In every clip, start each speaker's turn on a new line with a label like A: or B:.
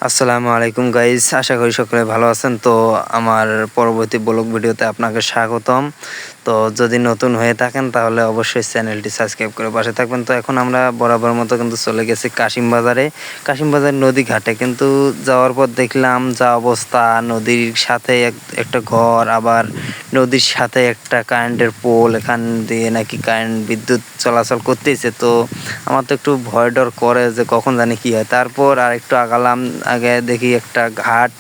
A: আসসালামু আলাইকুম গাইস, আশা করি সকলে ভালো আছেন। তো আমার পরবর্তী ব্লগ ভিডিওতে আপনাকে স্বাগতম। তো যদি নতুন হয়ে থাকেন তাহলে অবশ্যই চ্যানেলটি সাবস্ক্রাইব করে পাশে থাকবেন। তো এখন আমরা বরাবর মতো কিন্তু চলে গেছি কাশিমবাজার নদী ঘাটে। কিন্তু যাওয়ার পর দেখলাম যা অবস্থা, নদীর সাথে একটা ঘর, আবার নদীর সাথে একটা কারেন্টের পোল, এখান দিয়ে নাকি কারেন্ট বিদ্যুৎ চলাচল করতেছে। তো আমার তো একটু ভয় ডর করে যে কখন জানি কি হয়। তারপর আর একটু আগালাম, আগে দেখি একটা ঘাট।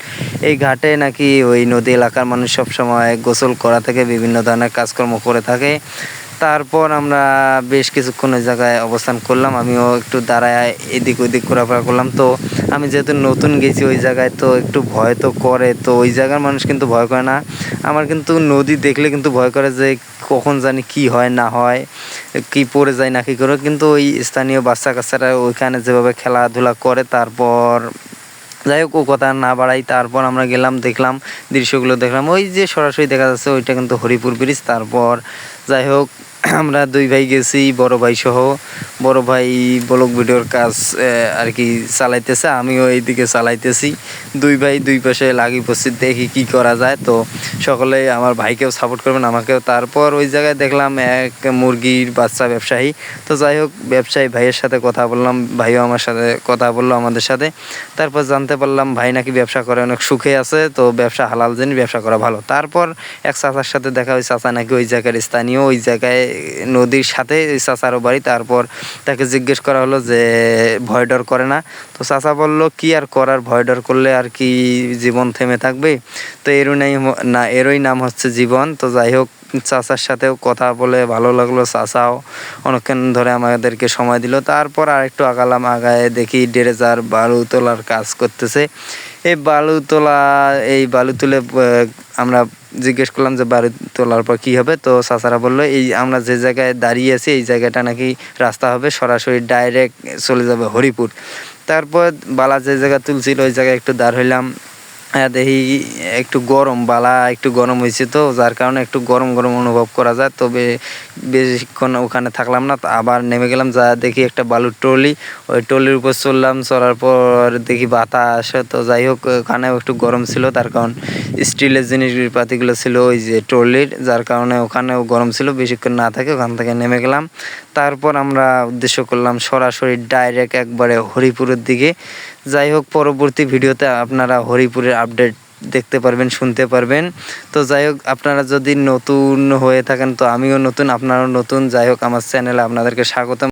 A: এই ঘাটে নাকি ওই নদী এলাকার মানুষ সব সময় গোসল করা থেকে বিভিন্ন ধরনের কাজকর্ম করে থাকে। তারপর আমরা বেশ কিছুক্ষণ ওই জায়গায় অবস্থান করলাম, আমিও একটু দাঁড়ায় এদিক ওদিক ঘোরাফেরা করলাম। তো আমি যেহেতু নতুন গেছি ওই জায়গায়, তো একটু ভয় তো করে। তো ওই জায়গার মানুষ কিন্তু ভয় করে না। আমার কিন্তু নদী দেখলে কিন্তু ভয় করে যে কখন জানি কি হয় না হয়, কি পড়ে যায় না কি করে। কিন্তু ওই স্থানীয় বাচ্চা কাচ্চারা ওইখানে যেভাবে খেলাধুলা করে, তারপর যাই হোক ও কথা না বাড়াই। তারপর আমরা গেলাম, দেখলাম দৃশ্যগুলো, দেখলাম ওই যে সরাসরি দেখা যাচ্ছে ওইটা কিন্তু হরিপুর ব্রিজ। তারপর যাই হোক আমরা দুই ভাই গেছি, বড় ভাই সহ। বড় ভাই ব্লগ ভিডিওর কাজ আর কি চালাইতেছে, আমিও এইদিকে চালাইতেছি। দুই ভাই দুই পাশে লাগি পড়ছি, দেখি কি করা যায়। তো সকলে আমার ভাইকেও সাপোর্ট করবেন, আমাকেও। তারপর ওই জায়গায় দেখলাম এক মুরগির বাচ্চা ব্যবসায়ী। তো যাই হোক ব্যবসায়ী ভাইয়ের সাথে কথা বললাম, ভাইও আমার সাথে কথা বললো আমাদের সাথে। তারপর জানতে পারলাম ভাই নাকি ব্যবসা করে অনেক সুখে আছে। তো ব্যবসা হালাল জিনিস, ব্যবসা করা ভালো। তারপর এক চাচার সাথে দেখা, ওই চাচা নাকি ওই জায়গার স্থানীয়, ওই জায়গায় নদীর সাথে ওই চাচারও বাড়ি। তারপর তাকে জিজ্ঞেস করা হলো যে ভয় ডর করে না। তো চাচা বললো কি আর করার, ভয় ডর করলে আর কি জীবন থেমে থাকবে। তো এরই নাম হচ্ছে জীবন। তো যাই হোক চাচার সাথেও কথা বলে ভালো লাগলো। চাচাও অনেকক্ষণ ধরে আমাদেরকে সময় দিল। তারপর আর একটু আগালাম, আগায় দেখি ড্রেজার বালু তোলার কাজ করতেছে। এই বালু তুলে আমরা জিজ্ঞেস করলাম যে বালু তোলার পর কী হবে। তো চাচারা বললো এই আমরা যে জায়গায় দাঁড়িয়ে আছি এই জায়গাটা নাকি রাস্তা হবে, সরাসরি ডাইরেক্ট চলে যাবে হরিপুর। তারপর বালা যে জায়গায় তুলছিল ওই জায়গায় একটু দাঁড় হইলাম। দেখি একটু একটু গরম হয়েছে, তো যার কারণে একটু গরম গরম অনুভব করা যায়। তবে বেশিক্ষণ ওখানে থাকলাম না, আবার নেমে গেলাম। যা দেখি একটা বালুর ট্রলি, ওই ট্রলির উপর চললাম। চলার পর দেখি বাতাস। তো যাই হোক ওখানেও একটু গরম ছিল, তার কারণ স্টিলের জিনিসপাতিগুলো ছিল ওই যে ট্রলির, যার কারণে ওখানেও গরম ছিল। বেশিক্ষণ না থাকে ওখান থেকে নেমে গেলাম। তারপর আমরা উদ্দেশ্য করলাম সরাসরি ডাইরেক্ট একবারে হরিপুরের দিকে। যাই হোক পরবর্তী ভিডিওতে আপনারা হরিপুরের আপডেট দেখতে পারবেন, শুনতে পারবেন। তো যাই হোক আপনারা যদি নতুন হয়ে থাকেন, তো আমিও নতুন, আপনারাও নতুন, যাই হোক আমার চ্যানেলে আপনাদেরকে স্বাগতম।